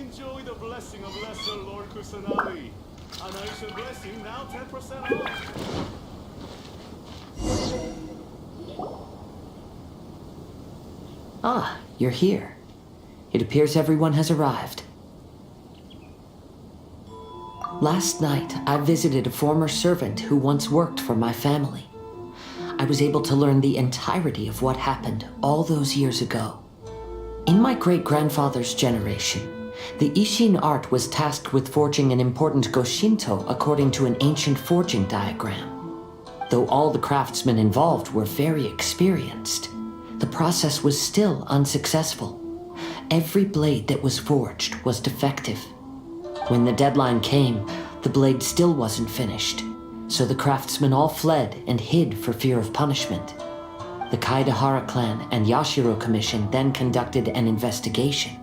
Enjoy the blessing of Lesser Lord Kusanagi. An ancient blessing now 10% off. Ah, you're here. It appears everyone has arrived. Last night, I visited a former servant who once worked for my family. I was able to learn the entirety of what happened all those years ago. In my great-grandfather's generation, the Ishin art was tasked with forging an important Goshinto according to an ancient forging diagram. Though all the craftsmen involved were very experienced, the process was still unsuccessful. Every blade that was forged was defective. When the deadline came, the blade still wasn't finished, so the craftsmen all fled and hid for fear of punishment. The Kaedehara clan and Yashiro Commission then conducted an investigation.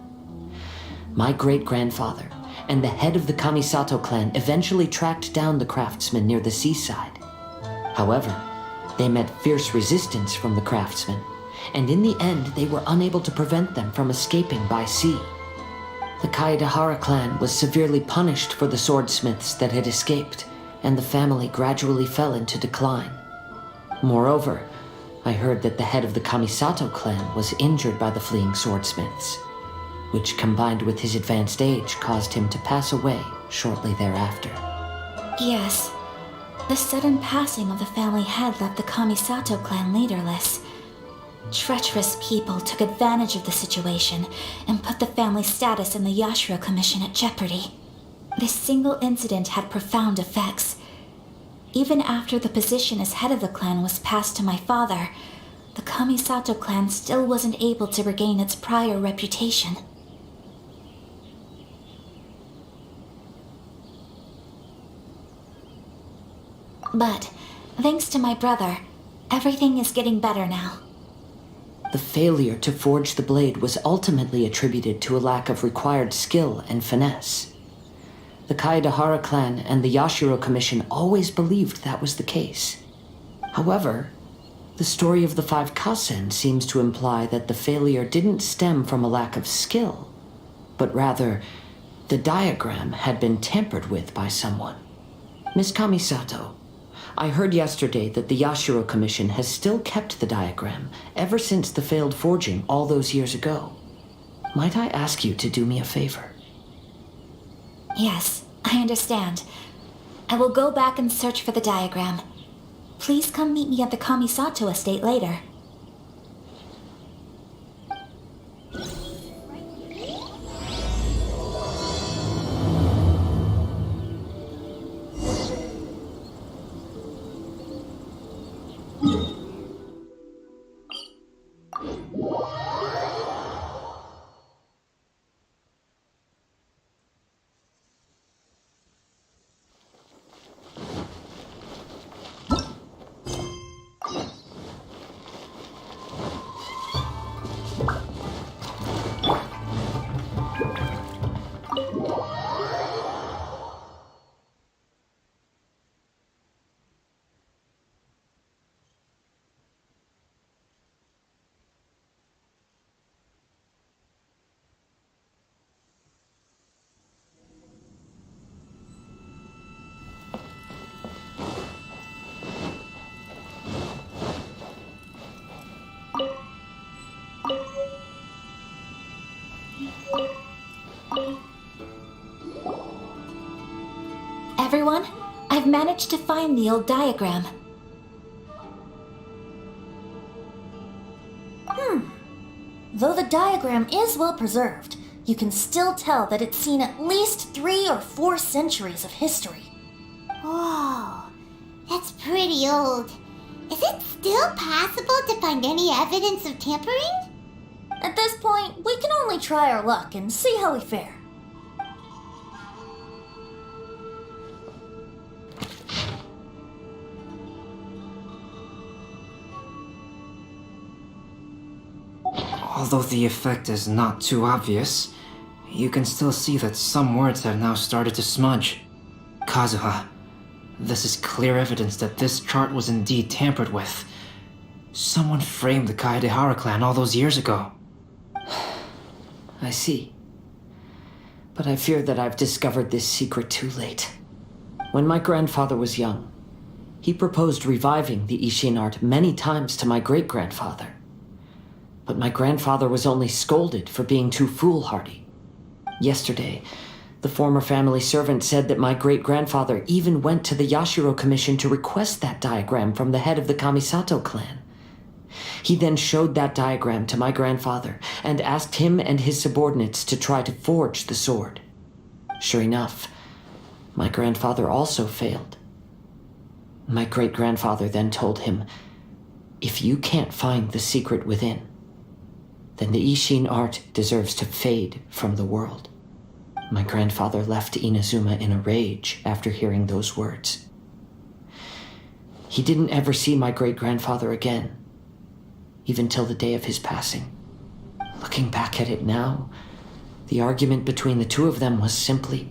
My great-grandfather and the head of the Kamisato clan eventually tracked down the craftsmen near the seaside. However, they met fierce resistance from the craftsmen, and in the end they were unable to prevent them from escaping by sea. The Kaedehara clan was severely punished for the swordsmiths that had escaped, and the family gradually fell into decline. Moreover, I heard that the head of the Kamisato clan was injured by the fleeing swordsmiths, which combined with his advanced age caused him to pass away shortly thereafter. Yes. The sudden passing of the family head left the Kamisato clan leaderless. Treacherous people took advantage of the situation and put the family's status in the Yashiro Commission at jeopardy. This single incident had profound effects. Even after the position as head of the clan was passed to my father, the Kamisato clan still wasn't able to regain its prior reputation. But, thanks to my brother, everything is getting better now. The failure to forge the blade was ultimately attributed to a lack of required skill and finesse. The Kaedehara clan and the Yashiro Commission always believed that was the case. However, the story of the 5 Kasen seems to imply that the failure didn't stem from a lack of skill, but rather, the diagram had been tampered with by someone. Miss Kamisato, I heard yesterday that the Yashiro Commission has still kept the diagram ever since the failed forging all those years ago. Might I ask you to do me a favor? Yes, I understand. I will go back and search for the diagram. Please come meet me at the Kamisato estate later. Everyone, I've managed to find the old diagram. Though the diagram is well preserved, you can still tell that it's seen at least 3 or 4 centuries of history. Whoa, that's pretty old. Is it still possible to find any evidence of tampering? At this point, we can only try our luck and see how we fare. Although the effect is not too obvious, you can still see that some words have now started to smudge. Kazuha, this is clear evidence that this chart was indeed tampered with. Someone framed the Kaedehara clan all those years ago. I see. But I fear that I've discovered this secret too late. When my grandfather was young, he proposed reviving the Ishin art many times to my great-grandfather. But my grandfather was only scolded for being too foolhardy. Yesterday, the former family servant said that my great-grandfather even went to the Yashiro Commission to request that diagram from the head of the Kamisato clan. He then showed that diagram to my grandfather and asked him and his subordinates to try to forge the sword. Sure enough, my grandfather also failed. My great-grandfather then told him, "If you can't find the secret within, then the Ishin art deserves to fade from the world." My grandfather left Inazuma in a rage after hearing those words. He didn't ever see my great-grandfather again, even till the day of his passing. Looking back at it now, the argument between the two of them was simply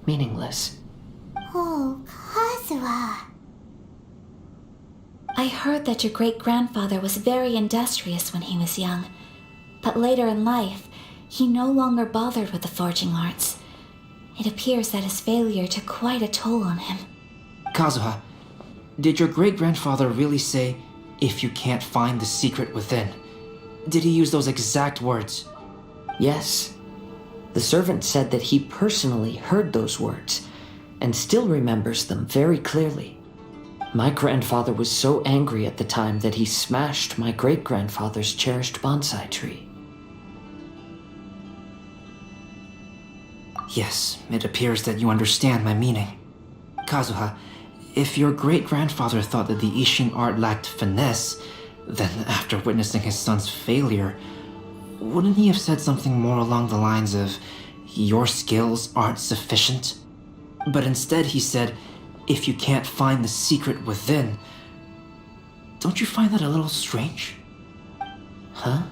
meaningless. Oh, Kazuha. I heard that your great-grandfather was very industrious when he was young, but later in life, he no longer bothered with the forging arts. It appears that his failure took quite a toll on him. Kazuha, did your great-grandfather really say, "If you can't find the secret within"? Did he use those exact words? Yes. The servant said that he personally heard those words and still remembers them very clearly. My grandfather was so angry at the time that he smashed my great-grandfather's cherished bonsai tree. Yes, it appears that you understand my meaning. Kazuha, if your great-grandfather thought that the Ishin art lacked finesse, then after witnessing his son's failure, wouldn't he have said something more along the lines of, "Your skills aren't sufficient"? But instead he said, "If you can't find the secret within." Don't you find that a little strange? Huh?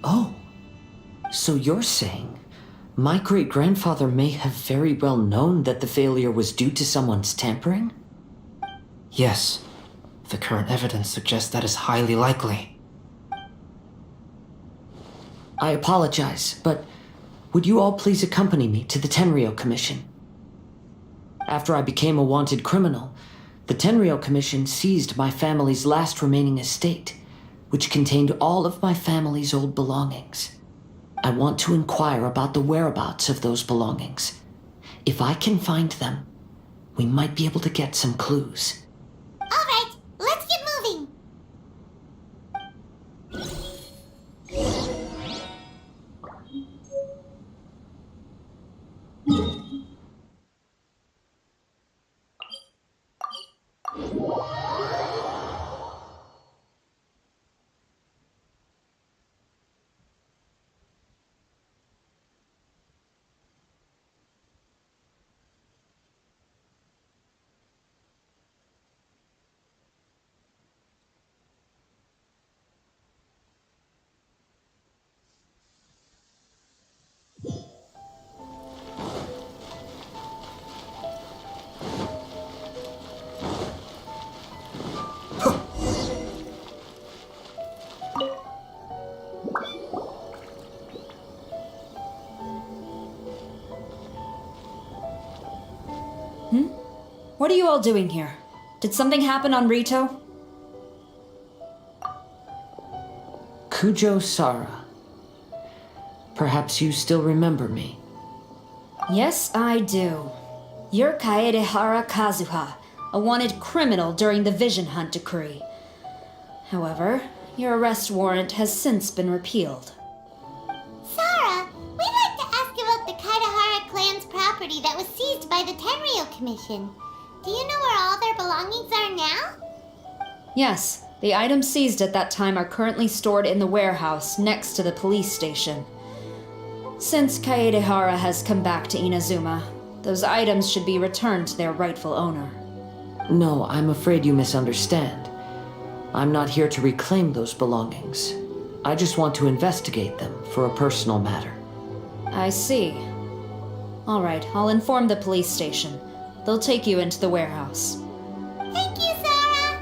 Oh, so you're saying my great-grandfather may have very well known that the failure was due to someone's tampering? Yes, the current evidence suggests that is highly likely. I apologize, but would you all please accompany me to the Tenrio Commission? After I became a wanted criminal, the Tenrio Commission seized my family's last remaining estate, which contained all of my family's old belongings. I want to inquire about the whereabouts of those belongings. If I can find them, we might be able to get some clues. All right, let's get moving. What are you all doing here? Did something happen on Rito? Kujo Sara. Perhaps you still remember me. Yes, I do. You're Kaedehara Kazuha, a wanted criminal during the Vision Hunt decree. However, your arrest warrant has since been repealed. Sarah, we'd like to ask about the Kaedehara clan's property that was seized by the Tenrio Commission. Do you know where all their belongings are now? Yes, the items seized at that time are currently stored in the warehouse next to the police station. Since Kaedehara has come back to Inazuma, those items should be returned to their rightful owner. No, I'm afraid you misunderstand. I'm not here to reclaim those belongings. I just want to investigate them for a personal matter. I see. All right, I'll inform the police station. They'll take you into the warehouse. Thank you, Sarah!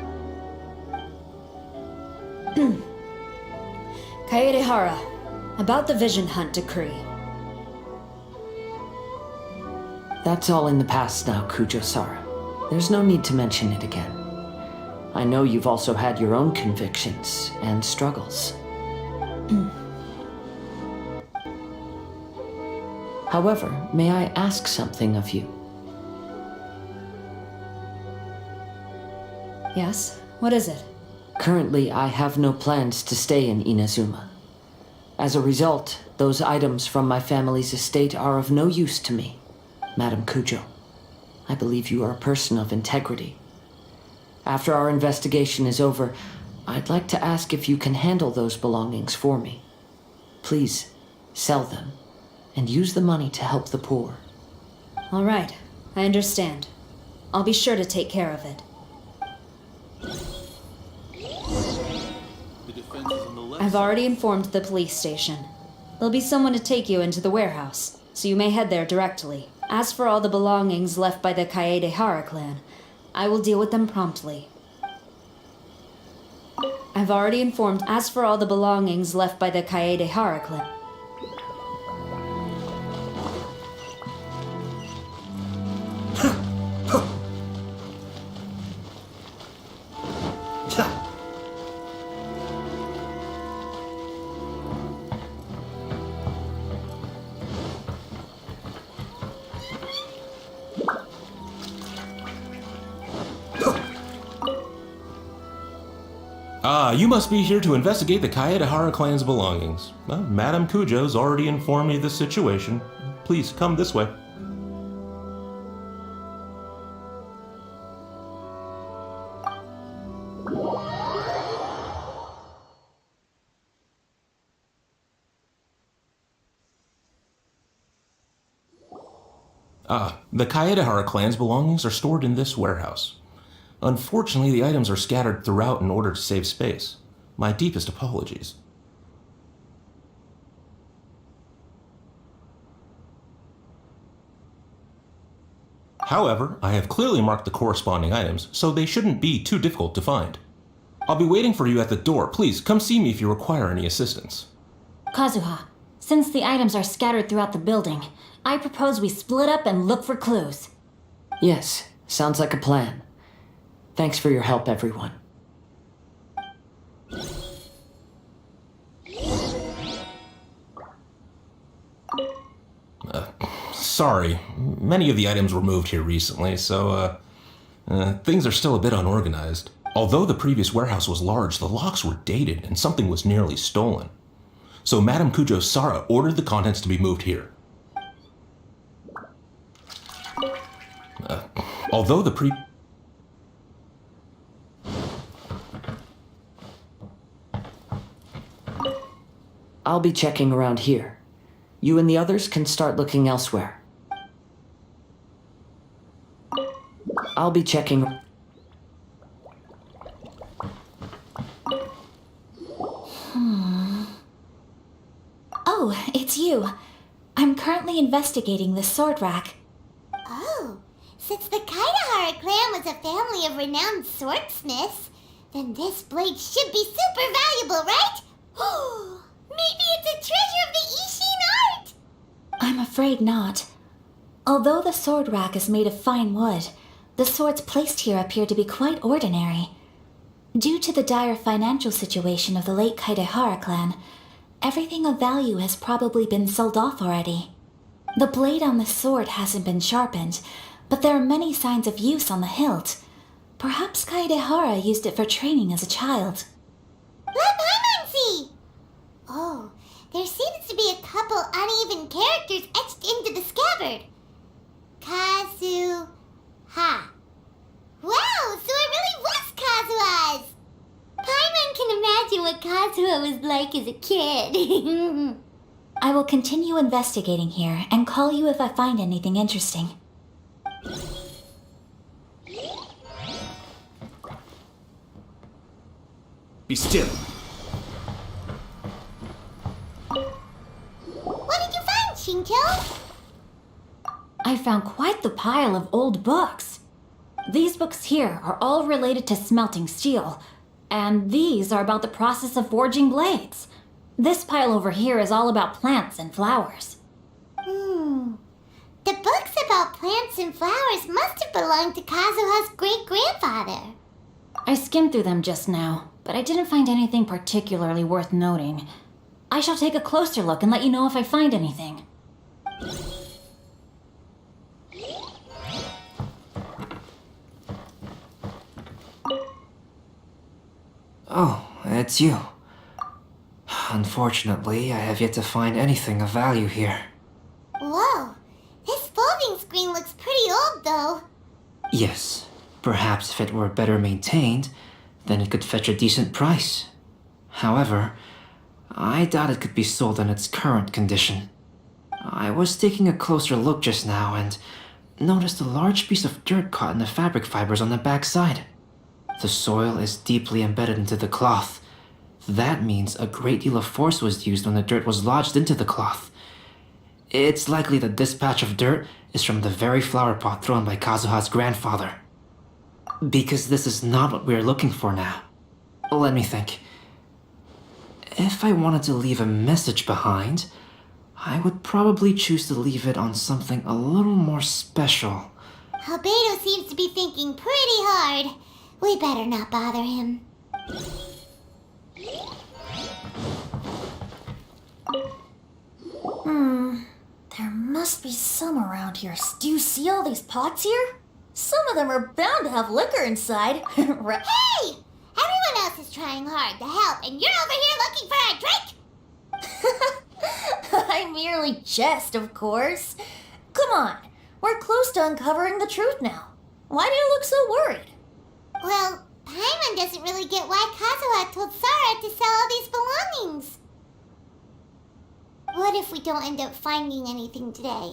Kaedehara, About the Vision Hunt decree. That's all in the past now, Kujo-Sara. There's no need to mention it again. I know you've also had your own convictions and struggles. However, may I ask something of you? Yes? What is it? Currently, I have no plans to stay in Inazuma. As a result, those items from my family's estate are of no use to me. Madam Kujo, I believe you are a person of integrity. After our investigation is over, I'd like to ask if you can handle those belongings for me. Please, sell them, and use the money to help the poor. All right, I understand. I'll be sure to take care of it. The defense is on the left. I've already informed the police station. There'll be someone to take you into the warehouse, so you may head there directly. As for all the belongings left by the Kaedehara clan, I will deal with them promptly. I've already informed. As for all the belongings left by the Kaedehara clan, You must be here to investigate the Kaedehara clan's belongings. Well, Madame Kujo's already informed me of the situation. Please come this way. The Kaedehara clan's belongings are stored in this warehouse. Unfortunately, the items are scattered throughout in order to save space. My deepest apologies. However, I have clearly marked the corresponding items, so they shouldn't be too difficult to find. I'll be waiting for you at the door. Please, come see me if you require any assistance. Kazuha, since the items are scattered throughout the building, I propose we split up and look for clues. Yes, sounds like a plan. Thanks for your help, everyone. Sorry, many of the items were moved here recently, so, things are still a bit unorganized. Although the previous warehouse was large, the locks were dated and something was nearly stolen. So Madame Kujo-Sara ordered the contents to be moved here. Although the I'll be checking around here. You and the others can start looking elsewhere. I'll be checking... Oh, it's you. I'm currently investigating this sword rack. Oh, since the Kaedehara clan was a family of renowned swordsmiths, then this blade should be super valuable, right? Oh, maybe it's a treasure of the Ishin art! I'm afraid not. Although the sword rack is made of fine wood, the swords placed here appear to be quite ordinary. Due to the dire financial situation of the late Kaedehara clan, everything of value has probably been sold off already. The blade on the sword hasn't been sharpened, but there are many signs of use on the hilt. Perhaps Kaedehara used it for training as a child. Let Paimon see! Oh, there seems to be a couple uneven characters etched into the scabbard. Kazu-ha. Wow, so it really was Kazuha's! Paimon can imagine what Kazuha was like as a kid. I will continue investigating here and call you if I find anything interesting. Be still. What did you find, Shincho? I found quite the pile of old books. These books here are all related to smelting steel, and these are about the process of forging blades. This pile over here is all about plants and flowers. The books about plants and flowers must have belonged to Kazuha's great-grandfather. I skimmed through them just now, but I didn't find anything particularly worth noting. I shall take a closer look and let you know if I find anything. Oh, it's you. Unfortunately, I have yet to find anything of value here. Whoa, this folding screen looks pretty old though. Yes, perhaps if it were better maintained, then it could fetch a decent price. However, I doubt it could be sold in its current condition. I was taking a closer look just now and noticed a large piece of dirt caught in the fabric fibers on the back side. The soil is deeply embedded into the cloth. That means a great deal of force was used when the dirt was lodged into the cloth. It's likely that this patch of dirt is from the very flower pot thrown by Kazuha's grandfather. Because this is not what we are looking for now. Let me think. If I wanted to leave a message behind, I would probably choose to leave it on something a little more special. Albedo seems to be thinking pretty hard. We better not bother him. There must be some around here. Do you see all these pots here? Some of them are bound to have liquor inside. Right? Hey! Everyone else is trying hard to help, and you're over here looking for a drink? I merely jest, of course. Come on, we're close to uncovering the truth now. Why do you look so worried? Well, Paimon doesn't really get why Kazuha told Sara to sell all these belongings. What if we don't end up finding anything today?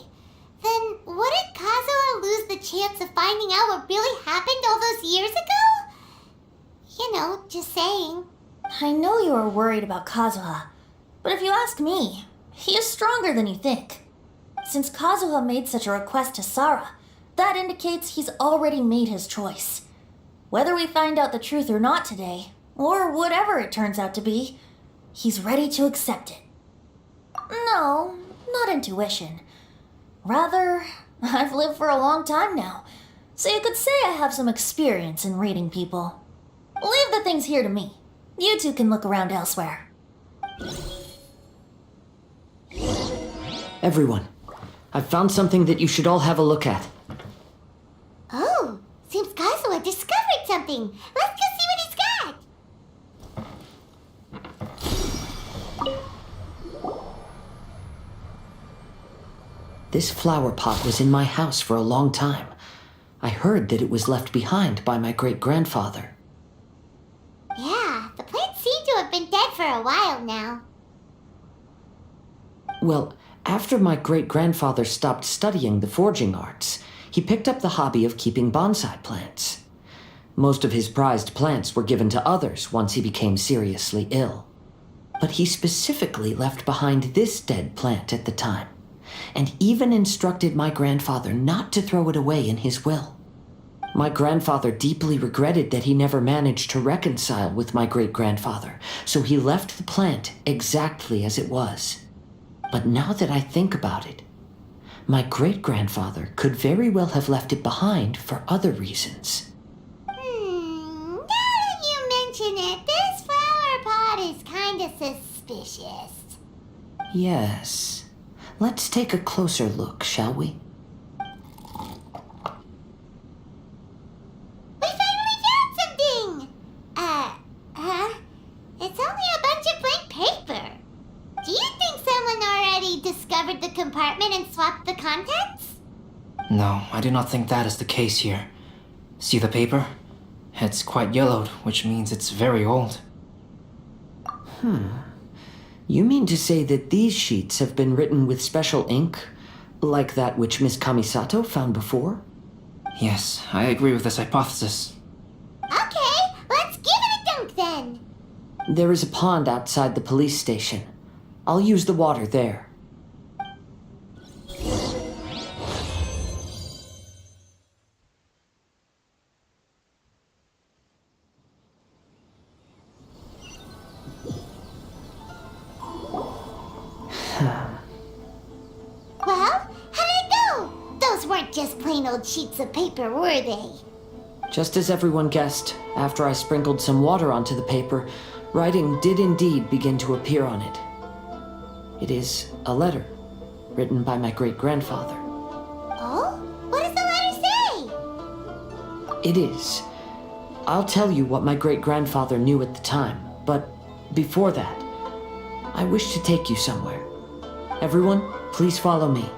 Then wouldn't Kazuha lose the chance of finding out what really happened all those years ago? You know, just saying. I know you are worried about Kazuha, but if you ask me, he is stronger than you think. Since Kazuha made such a request to Sara, that indicates he's already made his choice. Whether we find out the truth or not today, or whatever it turns out to be, he's ready to accept it. No, not intuition. Rather, I've lived for a long time now, so you could say I have some experience in reading people. Leave the things here to me. You two can look around elsewhere. Everyone, I've found something that you should all have a look at. Oh, seems Kazuha discovered something. Let's go see what he's got. This flower pot was in my house for a long time. I heard that it was left behind by my great-grandfather. Yeah, the plants seem to have been dead for a while now. Well, after my great-grandfather stopped studying the forging arts, he picked up the hobby of keeping bonsai plants. Most of his prized plants were given to others once he became seriously ill. But he specifically left behind this dead plant at the time, and even instructed my grandfather not to throw it away in his will. My grandfather deeply regretted that he never managed to reconcile with my great-grandfather, so he left the plant exactly as it was. But now that I think about it, my great-grandfather could very well have left it behind for other reasons. Now that you mention it, this flower pot is kinda suspicious. Yes. Let's take a closer look, shall we? We finally found something! It's only a bunch of blank paper. Do you think someone already discovered the compartment and swapped the contents? No, I do not think that is the case here. See the paper? It's quite yellowed, which means it's very old. You mean to say that these sheets have been written with special ink, like that which Miss Kamisato found before? Yes, I agree with this hypothesis. Okay, let's give it a dunk then. There is a pond outside the police station. I'll use the water there. plain old sheets of paper, were they? Just as everyone guessed, after I sprinkled some water onto the paper, writing did indeed begin to appear on it. It is a letter written by my great-grandfather. Oh? What does the letter say? It is. I'll tell you what my great-grandfather knew at the time, but before that, I wish to take you somewhere. Everyone, please follow me.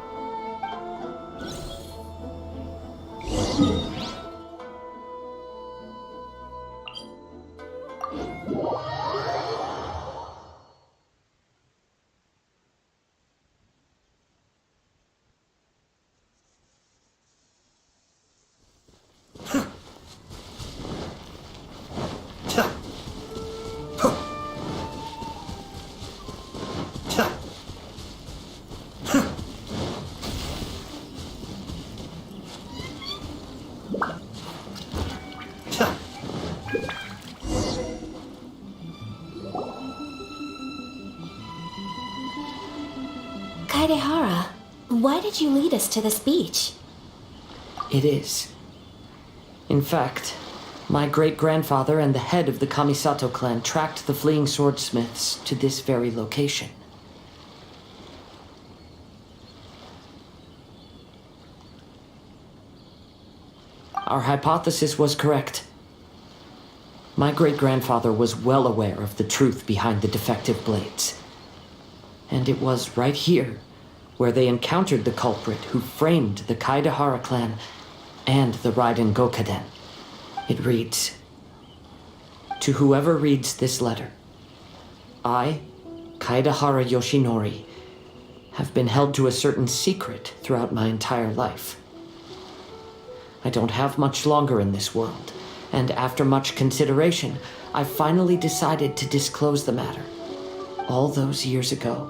Kaedehara, why did you lead us to this beach? It is. In fact, my great-grandfather and the head of the Kamisato clan tracked the fleeing swordsmiths to this very location. Our hypothesis was correct. My great-grandfather was well aware of the truth behind the defective blades. And it was right here where they encountered the culprit who framed the Kaedehara clan and the Raiden Gokaden. It reads, "To whoever reads this letter, I, Kaedehara Yoshinori, have been held to a certain secret throughout my entire life. I don't have much longer in this world, and after much consideration, I finally decided to disclose the matter. All those years ago,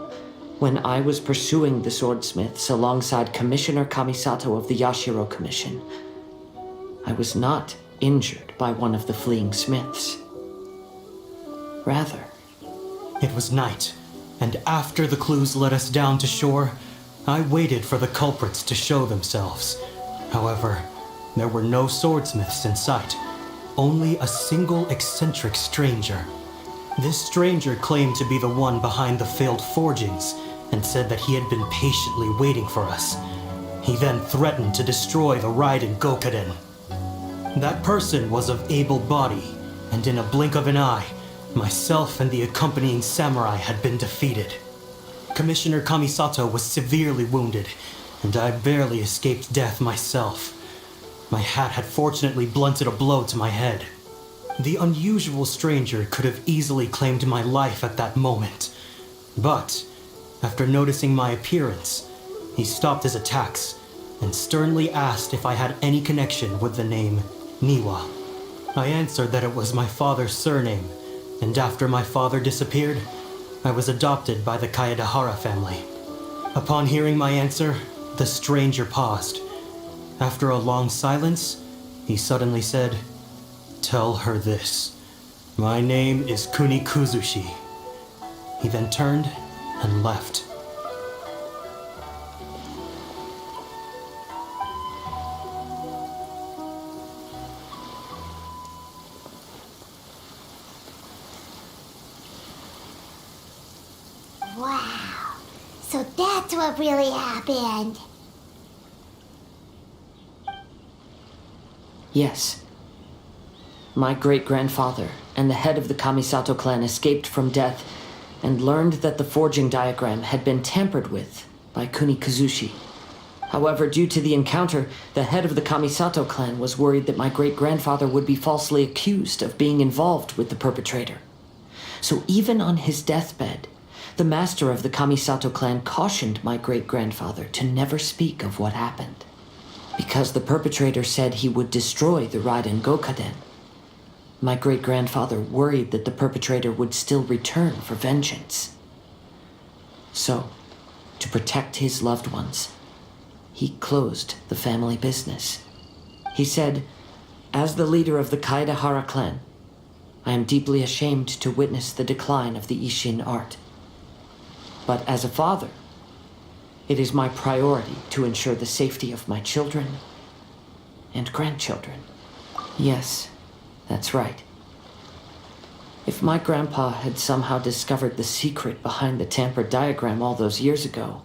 when I was pursuing the swordsmiths alongside Commissioner Kamisato of the Yashiro Commission, I was not injured by one of the fleeing smiths. Rather, It was night, and after the clues led us down to shore, I waited for the culprits to show themselves. However, there were no swordsmiths in sight, only a single eccentric stranger. This stranger claimed to be the one behind the failed forgings and said that he had been patiently waiting for us. He then threatened to destroy the Raiden Gokaden. That person was of able body, and in a blink of an eye, myself and the accompanying samurai had been defeated. Commissioner Kamisato was severely wounded, and I barely escaped death myself. My hat had fortunately blunted a blow to my head. The unusual stranger could have easily claimed my life at that moment. But, after noticing my appearance, he stopped his attacks and sternly asked if I had any connection with the name Niwa. I answered that it was my father's surname, and after my father disappeared, I was adopted by the Kaedehara family. Upon hearing my answer, the stranger paused. After a long silence, he suddenly said, "Tell her this. My name is Kuni Kuzushi." He then turned and left. Wow. So that's what really happened. yes. My great-grandfather and the head of the Kamisato clan escaped from death and learned that the forging diagram had been tampered with by Kuni Kuzushi. However, due to the encounter, the head of the Kamisato clan was worried that my great-grandfather would be falsely accused of being involved with the perpetrator. So even on his deathbed, the master of the Kamisato clan cautioned my great-grandfather to never speak of what happened, because the perpetrator said he would destroy the Raiden Gokaden. My great-grandfather worried that the perpetrator would still return for vengeance. So, to protect his loved ones, he closed the family business. He said, "As the leader of the Kaedehara clan, I am deeply ashamed to witness the decline of the Ishin art. But as a father, it is my priority to ensure the safety of my children and grandchildren. Yes, that's right. If my grandpa had somehow discovered the secret behind the tampered diagram all those years ago,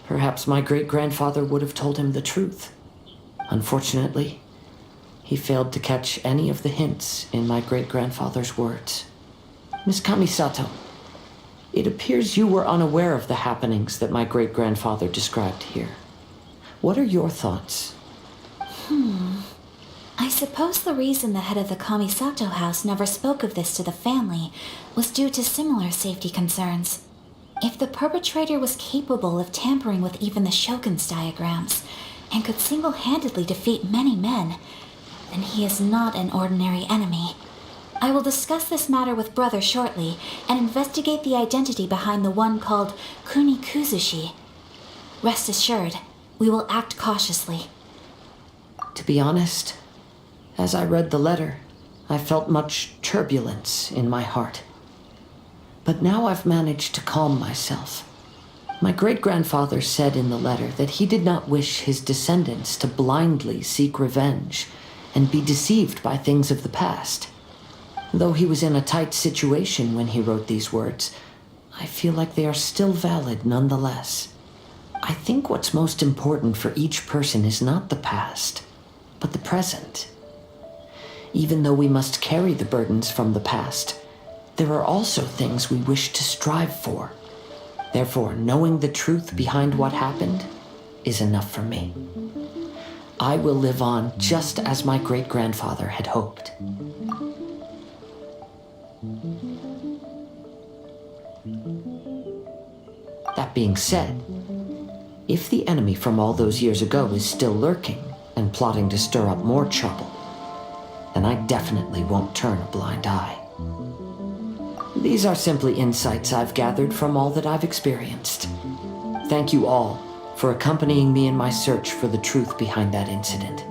perhaps my great-grandfather would have told him the truth. Unfortunately, he failed to catch any of the hints in my great-grandfather's words. Miss Kamisato, it appears you were unaware of the happenings that my great-grandfather described here. What are your thoughts? I suppose the reason the head of the Kamisato house never spoke of this to the family was due to similar safety concerns. If the perpetrator was capable of tampering with even the Shogun's diagrams and could single-handedly defeat many men, then he is not an ordinary enemy. I will discuss this matter with Brother shortly and investigate the identity behind the one called Kunikuzushi. Rest assured, we will act cautiously. To be honest, as I read the letter, I felt much turbulence in my heart. But now I've managed to calm myself. My great-grandfather said in the letter that he did not wish his descendants to blindly seek revenge and be deceived by things of the past. Though he was in a tight situation when he wrote these words, I feel like they are still valid nonetheless. I think what's most important for each person is not the past, but the present. Even though we must carry the burdens from the past, there are also things we wish to strive for. Therefore, knowing the truth behind what happened is enough for me. I will live on just as my great-grandfather had hoped. That being said, if the enemy from all those years ago is still lurking and plotting to stir up more trouble, then I definitely won't turn a blind eye. These are simply insights I've gathered from all that I've experienced. Thank you all for accompanying me in my search for the truth behind that incident.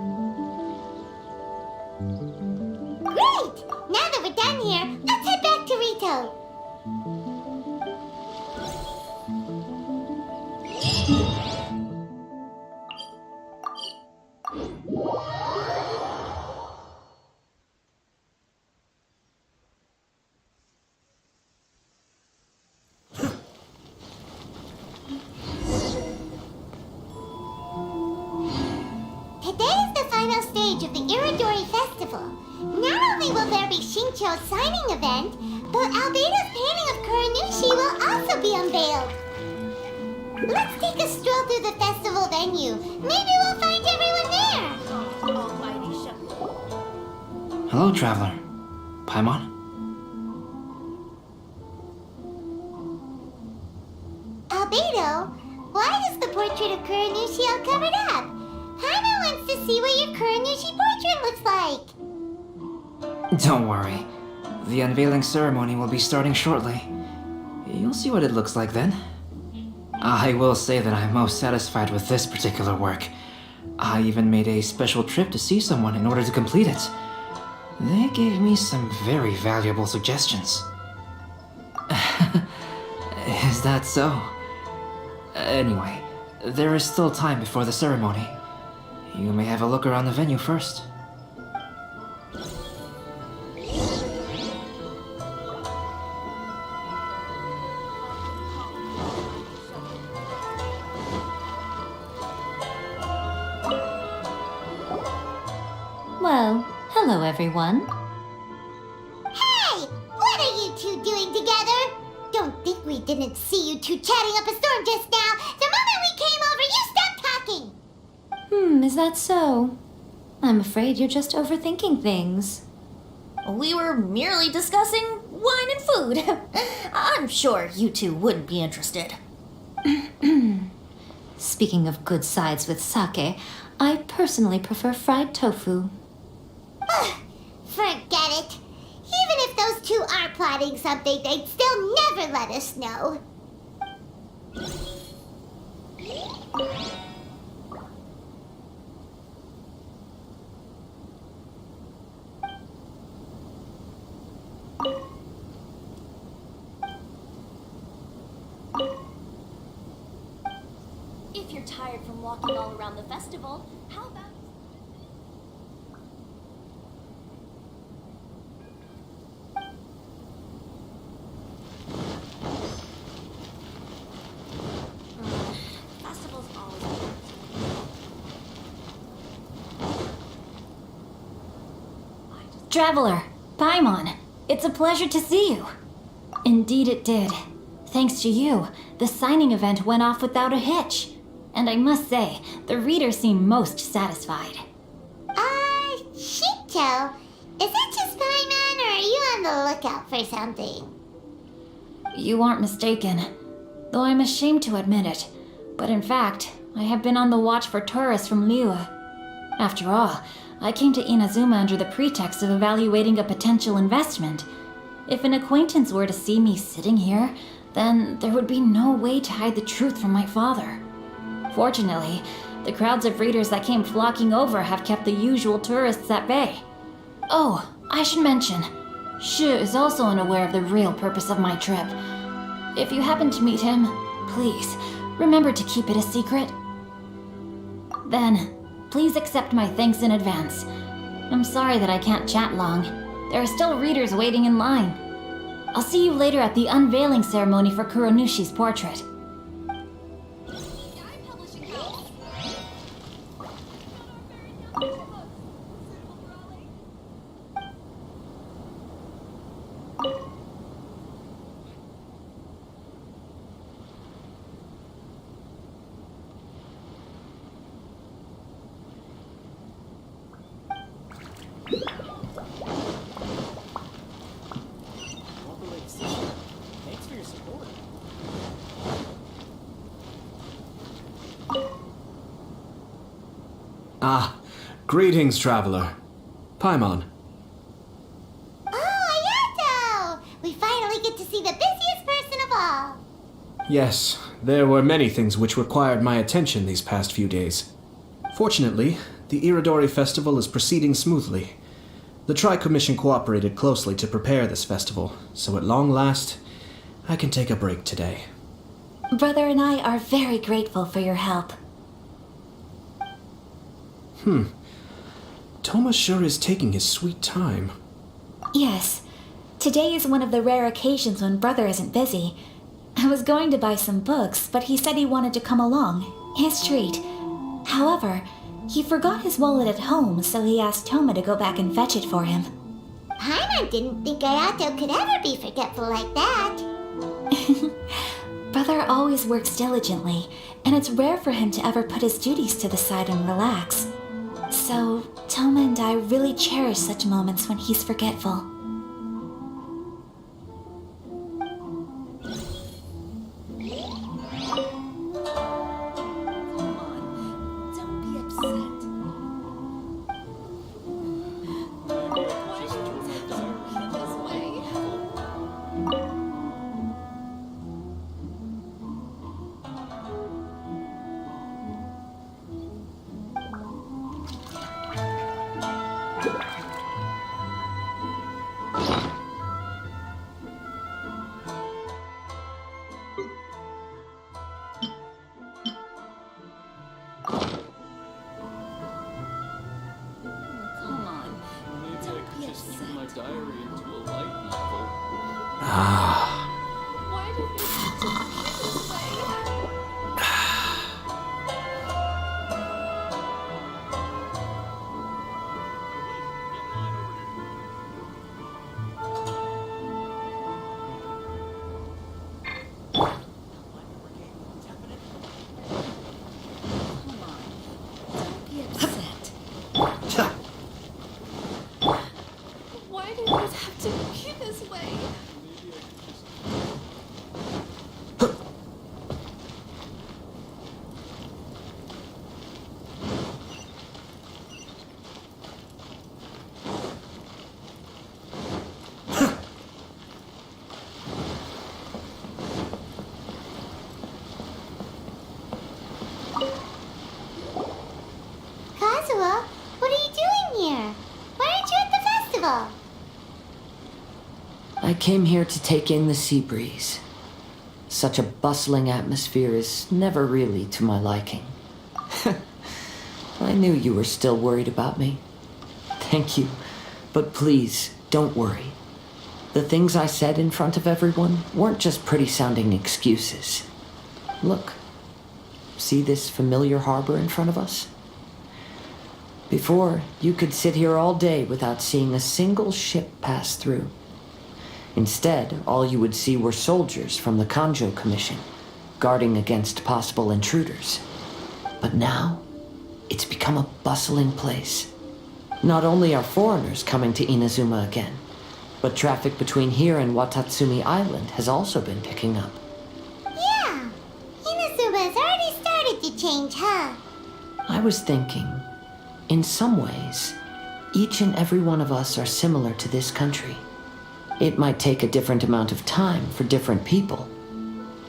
Great! Now that we're done here, let's head back to Rito. Signing event, but Albedo's painting of Kuranushi will also be unveiled. Let's take a stroll through the festival venue. Maybe we'll find everyone there. Hello, traveler. Paimon? Albedo, why is the portrait of Kuranushi all covered up? Paimon wants to see what your Kuranushi portrait looks like. Don't worry. The unveiling ceremony will be starting shortly. You'll see what it looks like then. I will say that I'm most satisfied with this particular work. I even made a special trip to see someone in order to complete it. They gave me some very valuable suggestions. Is that so? Anyway, there is still time before the ceremony. You may have a look around the venue first. Well, hello everyone. Hey! What are you two doing together? Don't think we didn't see you two chatting up a storm just now. The moment we came over, you stopped talking. Is that so? I'm afraid you're just overthinking things. We were merely discussing wine and food. I'm sure you two wouldn't be interested. Speaking of good sides with sake, I personally prefer fried tofu. Forget it. Even if those two are plotting something, they'd still never let us know. If you're tired from walking all around the festival, how about... Traveler, Paimon, it's a pleasure to see you. Indeed it did. Thanks to you, the signing event went off without a hitch. And I must say, the readers seem most satisfied. Shito, is it just Paimon, or are you on the lookout for something? You aren't mistaken, though I'm ashamed to admit it. But in fact, I have been on the watch for tourists from Liyue. After all, I came to Inazuma under the pretext of evaluating a potential investment. If an acquaintance were to see me sitting here, then there would be no way to hide the truth from my father. Fortunately, the crowds of readers that came flocking over have kept the usual tourists at bay. Oh, I should mention, Hues is also unaware of the real purpose of my trip. If you happen to meet him, please, remember to keep it a secret. Then, please accept my thanks in advance. I'm sorry that I can't chat long. There are still readers waiting in line. I'll see you later at the unveiling ceremony for Kuronushi's portrait. Greetings, traveler. Paimon. Oh, Ayato! We finally get to see the busiest person of all. Yes, there were many things which required my attention these past few days. Fortunately, the Iridori festival is proceeding smoothly. The Tri-Commission cooperated closely to prepare this festival, so at long last, I can take a break today. Brother and I are very grateful for your help. Thomas sure is taking his sweet time. Yes, today is one of the rare occasions when Brother isn't busy. I was going to buy some books, but he said he wanted to come along. His treat. However, he forgot his wallet at home, so he asked Toma to go back and fetch it for him. Paimon didn't think Ayato could ever be forgetful like that. Brother always works diligently, and it's rare for him to ever put his duties to the side and relax. So, Toma and I really cherish such moments when he's forgetful. I came here to take in the sea breeze. Such a bustling atmosphere is never really to my liking. I knew you were still worried about me. Thank you, but please, don't worry. The things I said in front of everyone weren't just pretty-sounding excuses. Look, see this familiar harbor in front of us? Before, you could sit here all day without seeing a single ship pass through. Instead, all you would see were soldiers from the Tenrio Commission, guarding against possible intruders. But now, it's become a bustling place. Not only are foreigners coming to Inazuma again, but traffic between here and Watatsumi Island has also been picking up. Yeah, Inazuma's already started to change, huh? I was thinking, in some ways, each and every one of us are similar to this country. It might take a different amount of time for different people,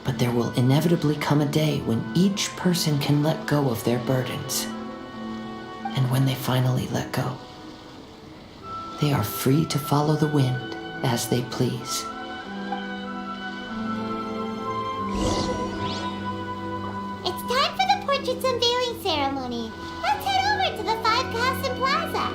but there will inevitably come a day when each person can let go of their burdens. And when they finally let go, they are free to follow the wind as they please. It's time for the portrait's unveiling ceremony. Let's head over to the Five Castle Plaza.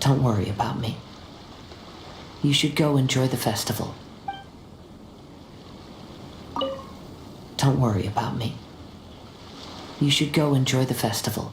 Don't worry about me. You should go enjoy the festival. Don't worry about me. You should go enjoy the festival.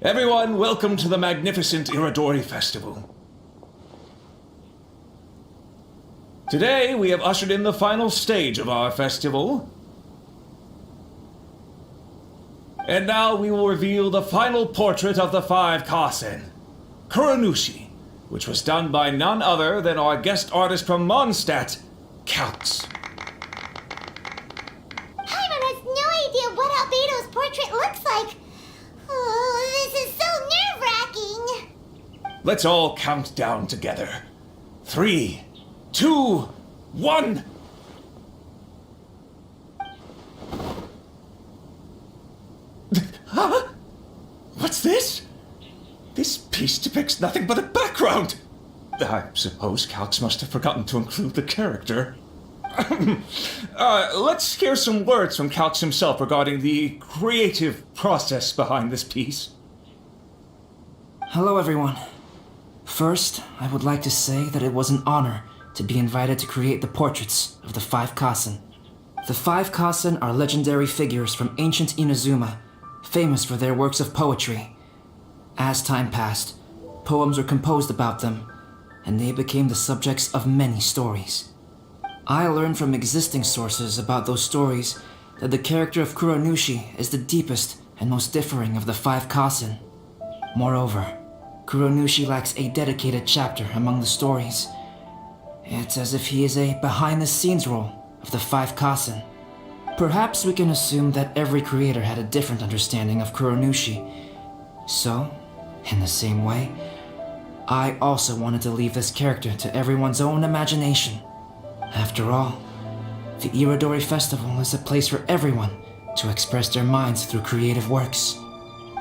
Everyone, welcome to the magnificent Iridori Festival. Today, we have ushered in the final stage of our festival. And now we will reveal the final portrait of the Five Kasen, Kuronushi, which was done by none other than our guest artist from Mondstadt, Calx. Paimon has no idea what Albedo's portrait looks like. Oh, this is so nerve-wracking. Let's all count down together. 3, 2, 1. Huh? What's this? This piece depicts nothing but a background. I suppose Calx must have forgotten to include the character. Let's hear some words from Calx himself regarding the creative process behind this piece. Hello, everyone. First, I would like to say that it was an honor to be invited to create the portraits of the Five Kasen. The Five Kasen are legendary figures from ancient Inazuma, famous for their works of poetry. As time passed, poems were composed about them, and they became the subjects of many stories. I learned from existing sources about those stories that the character of Kuronushi is the deepest and most differing of the Five Kasen. Moreover, Kuronushi lacks a dedicated chapter among the stories. It's as if he is a behind-the-scenes role of the Five Kasen. Perhaps we can assume that every creator had a different understanding of Kuronushi. So, in the same way, I also wanted to leave this character to everyone's own imagination. After all, the Iridori Festival is a place for everyone to express their minds through creative works.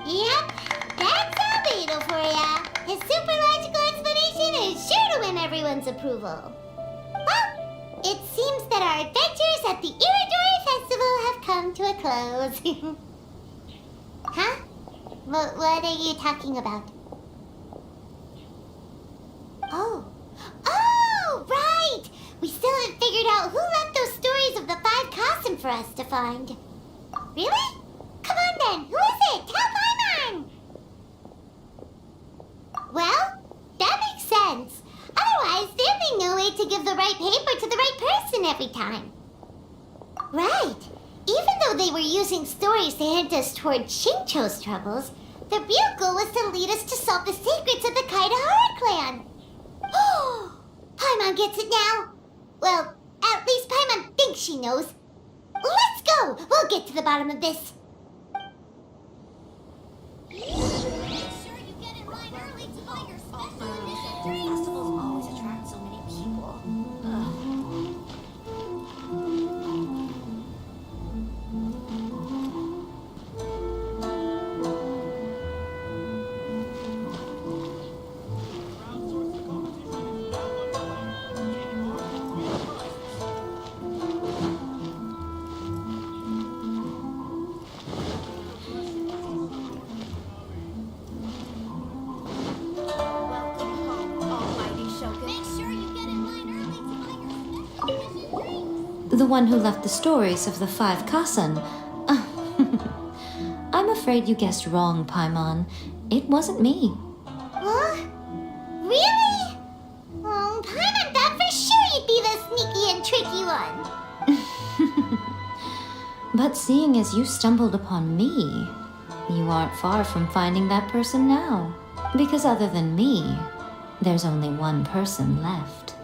Yep, that's Albedo for ya. His super logical explanation is sure to win everyone's approval. Well, it seems that our adventures at the Iridori Festival have come to a close. Huh? What are you talking about? Oh, right! We still haven't figured out who left those stories of the Five Kasen for us to find. Really? Come on then, who is it? Tell Paimon! Well, that makes sense. Otherwise, there'd be no way to give the right paper to the right person every time. Right. Even though they were using stories to hint us toward Shincho's troubles, the real goal was to lead us to solve the secrets of the Kaidahara clan. Oh, Paimon gets it now. Well, at least Paimon thinks she knows. Let's go! We'll get to the bottom of this. sure you get in line early to buy your special edition drinks. Festivals always attract so many people. Make sure you get in line early to buy your special edition drinks. The one who left the stories of the five Kasan. I'm afraid you guessed wrong, Paimon. It wasn't me. Huh? Really? Paimon thought for sure you'd be the sneaky and tricky one. But seeing as you stumbled upon me, you aren't far from finding that person now. Because other than me, there's only one person left.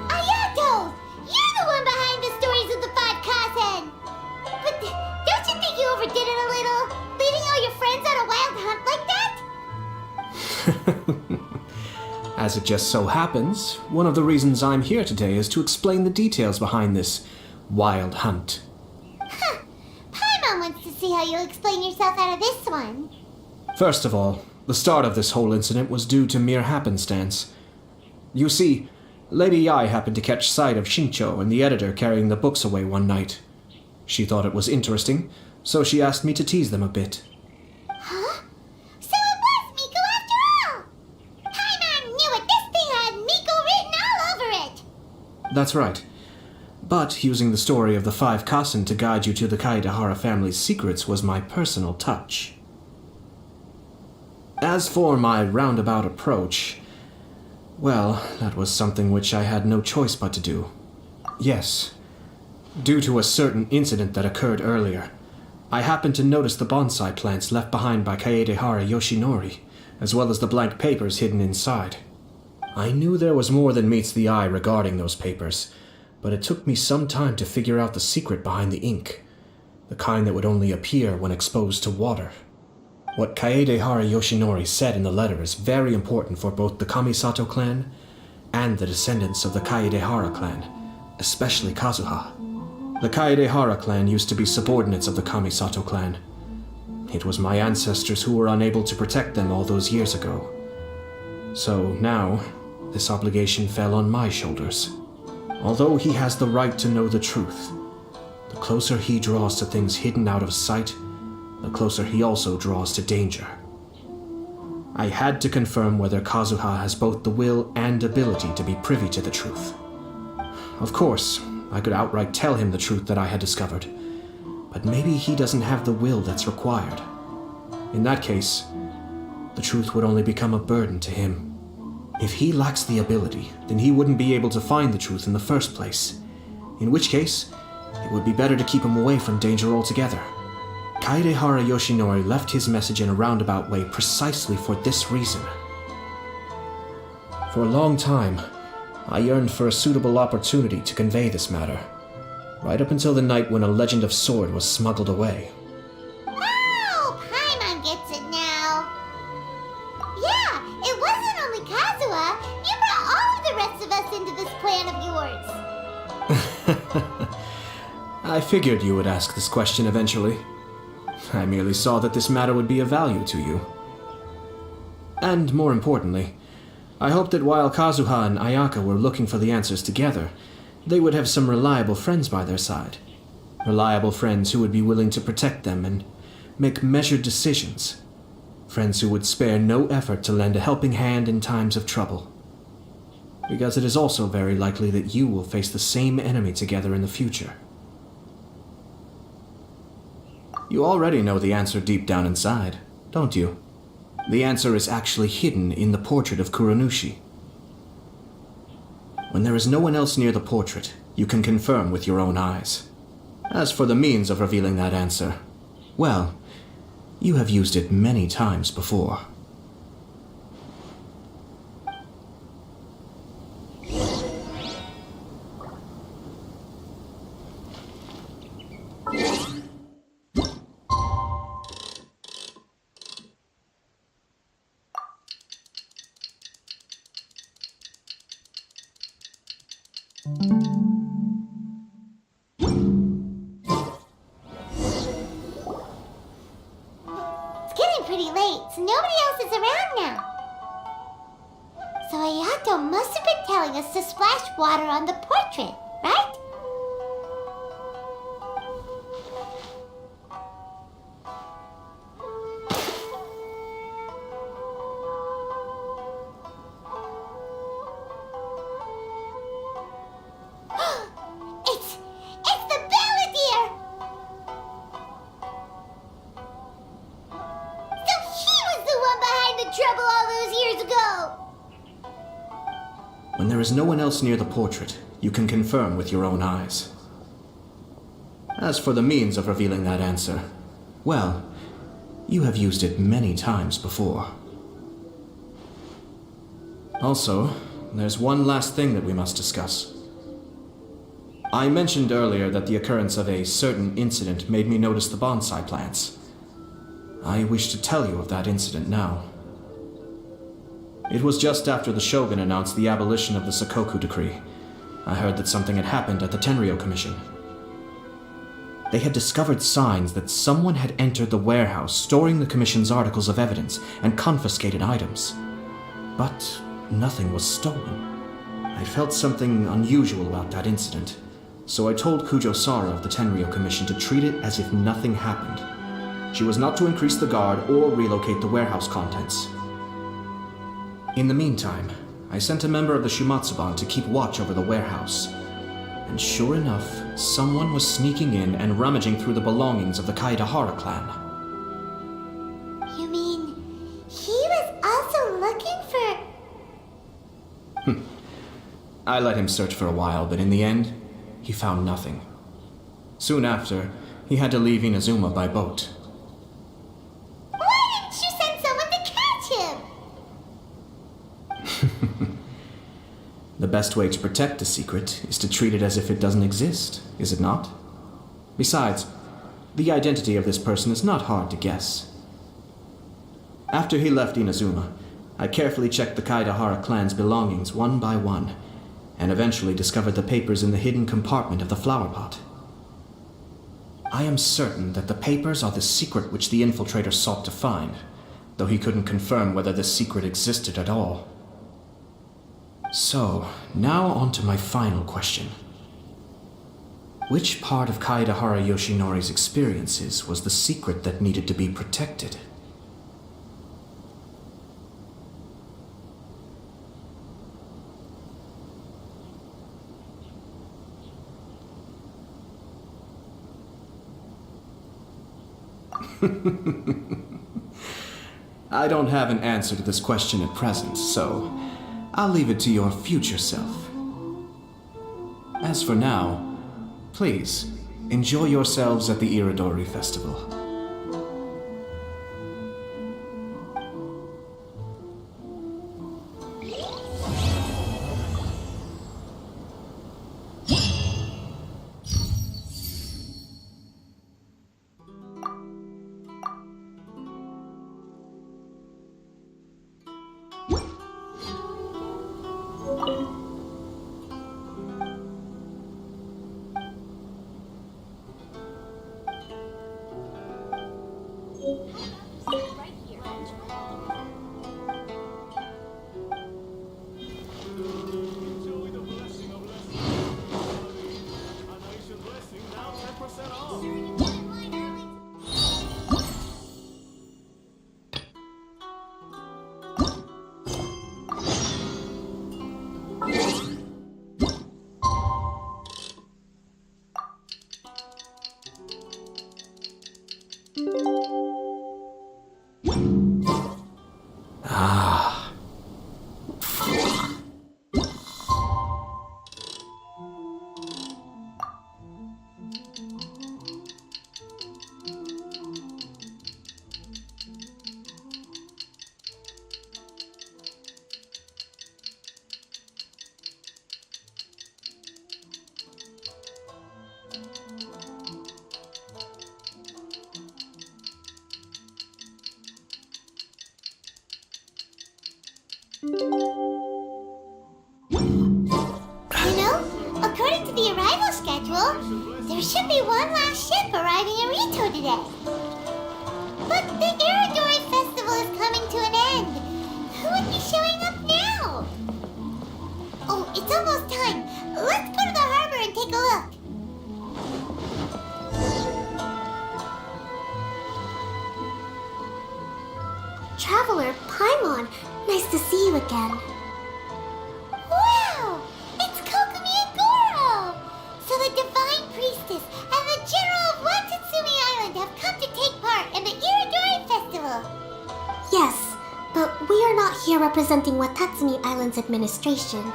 Ayato! You're the one behind the stories of the five Kazen! But don't you think you overdid it a little? Leading all your friends on a wild hunt like that? As it just so happens, one of the reasons I'm here today is to explain the details behind this wild hunt. Paimon wants to see how you'll explain yourself out of this one. First of all, the start of this whole incident was due to mere happenstance. You see, Lady Yai happened to catch sight of Shincho and the editor carrying the books away one night. She thought it was interesting, so she asked me to tease them a bit. Huh? So it was Miko after all! Paimon knew it! This thing had Miko written all over it! That's right. But using the story of the five Kasen to guide you to the Kaedehara family's secrets was my personal touch. As for my roundabout approach, well, that was something which I had no choice but to do. Yes, due to a certain incident that occurred earlier, I happened to notice the bonsai plants left behind by Kaedehara Yoshinori, as well as the blank papers hidden inside. I knew there was more than meets the eye regarding those papers, but it took me some time to figure out the secret behind the ink, the kind that would only appear when exposed to water. What Kaedehara Yoshinori said in the letter is very important for both the Kamisato clan and the descendants of the Kaedehara clan, especially Kazuha. The Kaedehara clan used to be subordinates of the Kamisato clan. It was my ancestors who were unable to protect them all those years ago. So now, this obligation fell on my shoulders. Although he has the right to know the truth, the closer he draws to things hidden out of sight, the closer he also draws to danger. I had to confirm whether Kazuha has both the will and ability to be privy to the truth. Of course, I could outright tell him the truth that I had discovered, but maybe he doesn't have the will that's required. In that case, the truth would only become a burden to him. If he lacks the ability, then he wouldn't be able to find the truth in the first place, in which case, it would be better to keep him away from danger altogether. Kaedehara Yoshinori left his message in a roundabout way precisely for this reason. For a long time, I yearned for a suitable opportunity to convey this matter, right up until the night when a legend of sword was smuggled away. Oh, Paimon gets it now. Yeah, it wasn't only Kazuha. You brought all of the rest of us into this plan of yours. I figured you would ask this question eventually. I merely saw that this matter would be of value to you. And more importantly, I hoped that while Kazuha and Ayaka were looking for the answers together, they would have some reliable friends by their side. Reliable friends who would be willing to protect them and make measured decisions. Friends who would spare no effort to lend a helping hand in times of trouble. Because it is also very likely that you will face the same enemy together in the future. You already know the answer deep down inside, don't you? The answer is actually hidden in the portrait of Kuronushi. When there is no one else near the portrait, you can confirm with your own eyes. As for the means of revealing that answer, well, you have used it many times before. getting pretty late, so nobody else is around now. So Ayato must have been telling us to splash water on the portrait, right? It's the Balladeer! So he was the one behind the trouble all those years ago! When there is no one else near the portrait, you can confirm with your own eyes. As for the means of revealing that answer, well, you have used it many times before. Also, there's one last thing that we must discuss. I mentioned earlier that the occurrence of a certain incident made me notice the bonsai plants. I wish to tell you of that incident now. It was just after the Shogun announced the abolition of the Sakoku decree. I heard that something had happened at the Tenrio Commission. They had discovered signs that someone had entered the warehouse storing the Commission's articles of evidence and confiscated items. But nothing was stolen. I felt something unusual about that incident, so I told Kujo-Sara of the Tenrio Commission to treat it as if nothing happened. She was not to increase the guard or relocate the warehouse contents. In the meantime, I sent a member of the Shumatsuban to keep watch over the warehouse. And sure enough, someone was sneaking in and rummaging through the belongings of the Kaedahara clan. You mean he was also looking for... I let him search for a while, but in the end, he found nothing. Soon after, he had to leave Inazuma by boat. Why didn't you send someone to catch him? The best way to protect a secret is to treat it as if it doesn't exist, is it not? Besides, the identity of this person is not hard to guess. After he left Inazuma, I carefully checked the Kaedahara clan's belongings one by one, and eventually discovered the papers in the hidden compartment of the flower pot. I am certain that the papers are the secret which the infiltrator sought to find, though he couldn't confirm whether this secret existed at all. So, now on to my final question. Which part of Kaedahara Yoshinori's experiences was the secret that needed to be protected? I don't have an answer to this question at present, so I'll leave it to your future self. As for now, please, enjoy yourselves at the Iridori Festival. Enjoy the blessing of lesson. An ancient blessing, now 10% off. According to the arrival schedule, there should be one last ship arriving in Rito today. But the Iridori Traveler, Paimon, nice to see you again. Wow! It's Kokomi and Goro! So the Divine Priestess and the General of Watatsumi Island have come to take part in the Iridori Festival. Yes, but we are not here representing Watatsumi Island's administration.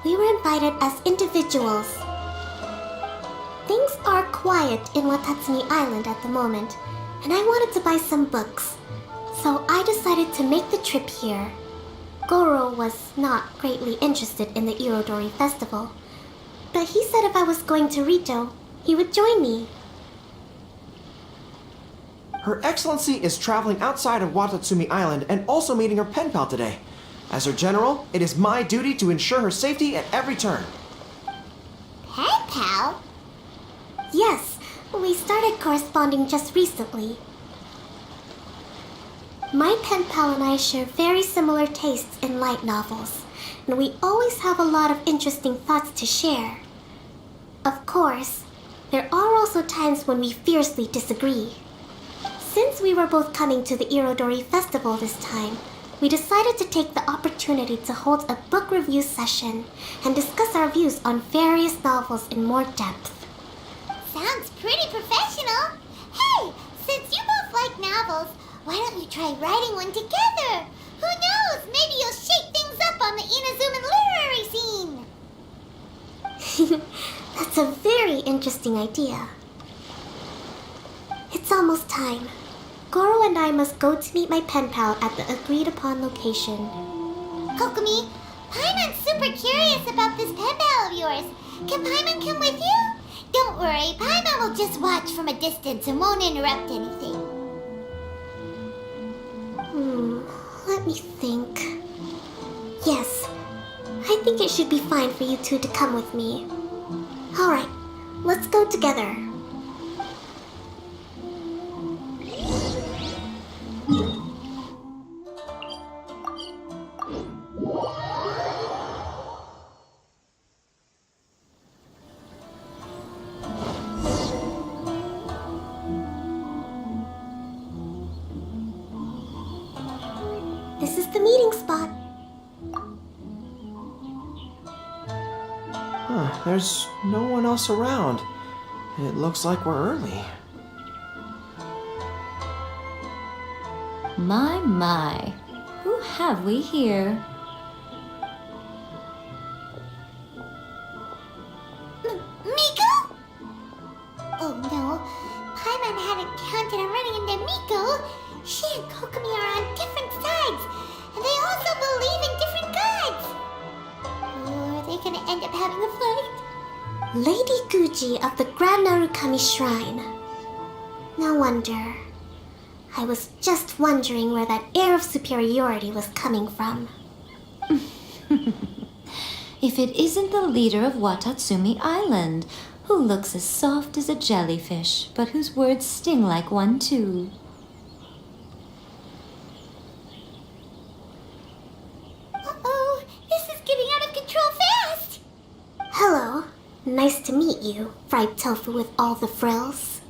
We were invited as individuals. Things are quiet in Watatsumi Island at the moment, and I wanted to buy some books. So I decided to make the trip here. Goro was not greatly interested in the Irodori Festival, but he said if I was going to Rito, he would join me. Her Excellency is traveling outside of Watatsumi Island and also meeting her pen pal today. As her general, it is my duty to ensure her safety at every turn. Pen pal? Yes, we started corresponding just recently. My pen pal and I share very similar tastes in light novels, and we always have a lot of interesting thoughts to share. Of course, there are also times when we fiercely disagree. Since we were both coming to the Irodori Festival this time, we decided to take the opportunity to hold a book review session and discuss our views on various novels in more depth. Sounds pretty professional. Hey, since you both like novels, why don't you try writing one together? Who knows, maybe you'll shake things up on the Inazuman literary scene. That's a very interesting idea. It's almost time. Goro and I must go to meet my pen pal at the agreed upon location. Kokomi, Paimon's super curious about this pen pal of yours. Can Paimon come with you? Don't worry, Paimon will just watch from a distance and won't interrupt anything. Let me think. Yes, I think it should be fine for you two to come with me. Alright, let's go together. This is the meeting spot. There's no one else around. It looks like we're early. My. Who have we here? Miko? Oh no, Paimon hadn't counted on running into Miko. She and Kokomi are on different sides, and they also believe in different gods. Oh, are they gonna end up having a fight? Lady Guji of the Grand Narukami Shrine. No wonder. I was just wondering where that air of superiority was coming from. If it isn't the leader of Watatsumi Island, who looks as soft as a jellyfish, but whose words sting like one too. Uh-oh, this is getting out of control fast! Hello. Nice to meet you, fried tofu with all the frills.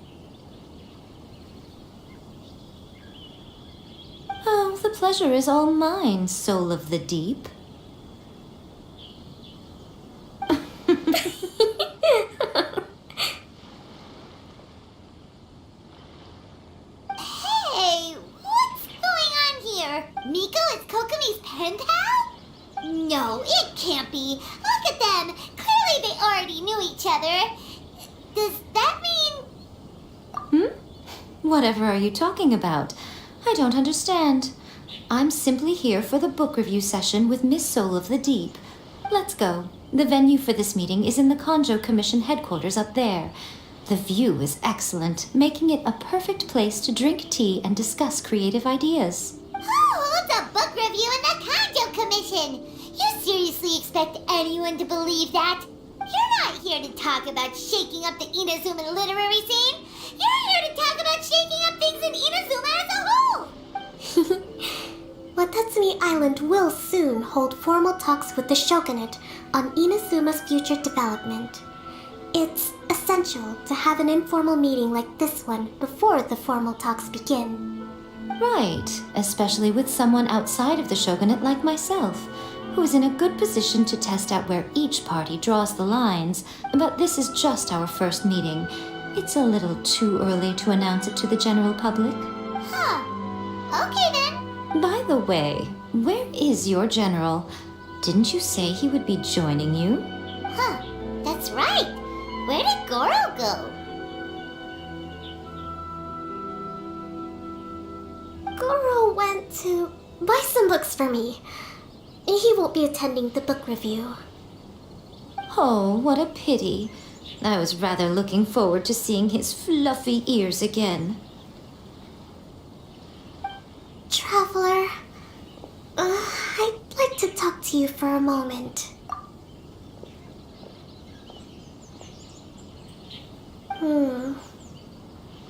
Oh, the pleasure is all mine, soul of the deep. Hey, what's going on here? Miko is Kokomi's pen pal? No, it can't be. Look at them. Clearly they already knew each other. Does that mean... Whatever are you talking about? I don't understand. I'm simply here for the book review session with Miss Soul of the Deep. Let's go. The venue for this meeting is in the Tenrio Commission headquarters up there. The view is excellent, making it a perfect place to drink tea and discuss creative ideas. Who holds a book review in the Tenrio Commission? You seriously expect anyone to believe that? You're not here to talk about shaking up the Inazuman literary scene. You're here to talk about shaking up things in Inazuma as a whole. Watatsumi Island will soon hold formal talks with the shogunate on Inazuma's future development. It's essential to have an informal meeting like this one before the formal talks begin. Right, especially with someone outside of the shogunate like myself, who is in a good position to test out where each party draws the lines. But this is just our first meeting. It's a little too early to announce it to the general public. Huh. Okay then. By the way, where is your general? Didn't you say he would be joining you? Huh. That's right. Where did Goro go? Goro went to buy some books for me. He won't be attending the book review. Oh, what a pity. I was rather looking forward to seeing his fluffy ears again. Traveler, I'd like to talk to you for a moment.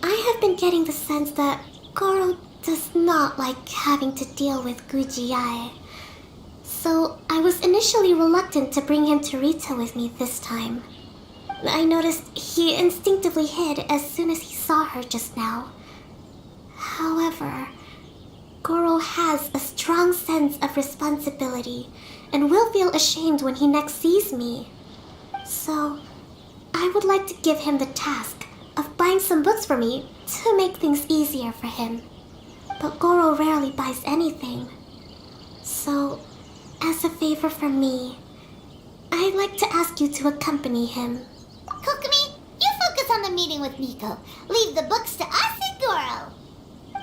I have been getting the sense that Goro does not like having to deal with Gujiai. So I was initially reluctant to bring him to Rita with me this time. I noticed he instinctively hid as soon as he saw her just now. However, Goro has a strong sense of responsibility and will feel ashamed when he next sees me. So, I would like to give him the task of buying some books for me to make things easier for him. But Goro rarely buys anything. So, as a favor from me, I'd like to ask you to accompany him. Kokumi, you focus on the meeting with Miko. Leave the books to us and Goro.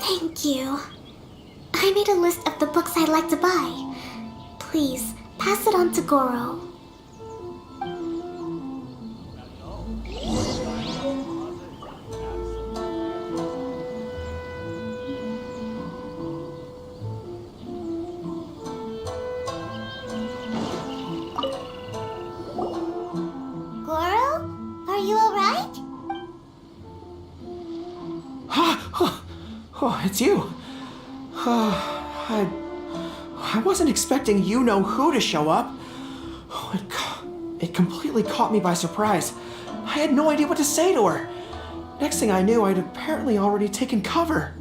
Thank you. I made a list of the books I'd like to buy. Please, pass it on to Goro. Goro, are you alright? Oh, it's you. I wasn't expecting you-know-who to show up. It completely caught me by surprise. I had no idea what to say to her. Next thing I knew, I'd apparently already taken cover.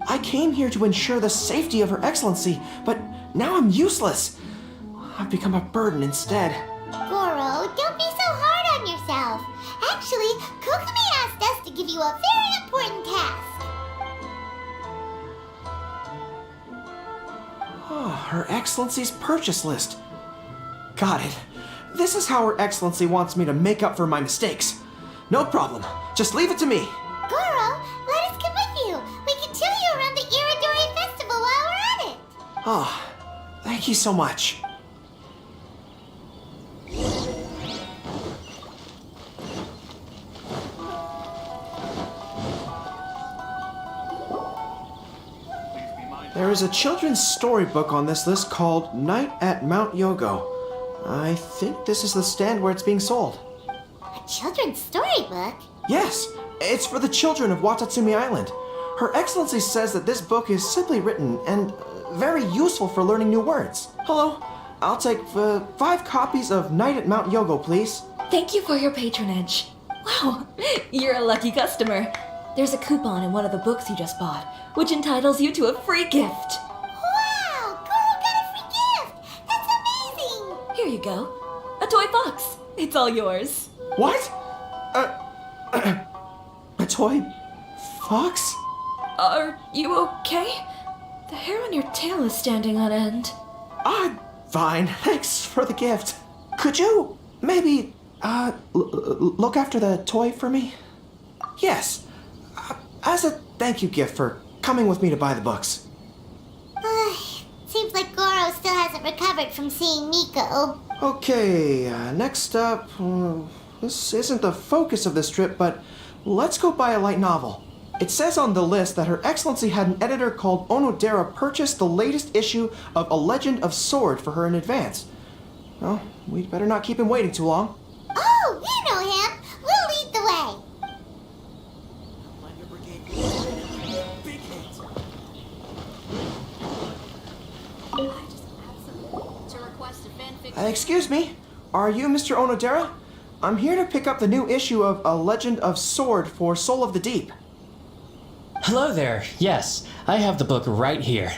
I came here to ensure the safety of Her Excellency, but now I'm useless. I've become a burden instead. Goro, don't be so hard on yourself. Actually, Kokumi asked us to give you a very important task. Oh, Her Excellency's purchase list. Got it. This is how Her Excellency wants me to make up for my mistakes. No problem. Just leave it to me. Goro, let us come with you. We can show you around the Iridori Festival while we're at it. Oh, thank you so much. There is a children's storybook on this list called Night at Mount Yogo. I think this is the stand where it's being sold. A children's storybook? Yes, it's for the children of Watatsumi Island. Her Excellency says that this book is simply written and very useful for learning new words. Hello, I'll take 5 copies of Night at Mount Yogo, please. Thank you for your patronage. Wow, you're a lucky customer. There's a coupon in one of the books you just bought, which entitles you to a free gift. Wow, Goro got a free gift! That's amazing! Here you go. A toy fox. It's all yours. What? A toy fox? Are you okay? The hair on your tail is standing on end. I'm fine. Thanks for the gift. Could you maybe, look after the toy for me? Yes. As a thank you gift for coming with me to buy the books. Seems like Goro still hasn't recovered from seeing Miko. Okay, next up, this isn't the focus of this trip, but let's go buy a light novel. It says on the list that Her Excellency had an editor called Onodera purchase the latest issue of A Legend of Sword for her in advance. Well, we'd better not keep him waiting too long. Oh, you know him! We'll lead the way! Excuse me, are you Mr. Onodera? I'm here to pick up the new issue of A Legend of Sword for Soul of the Deep. Hello there. Yes, I have the book right here.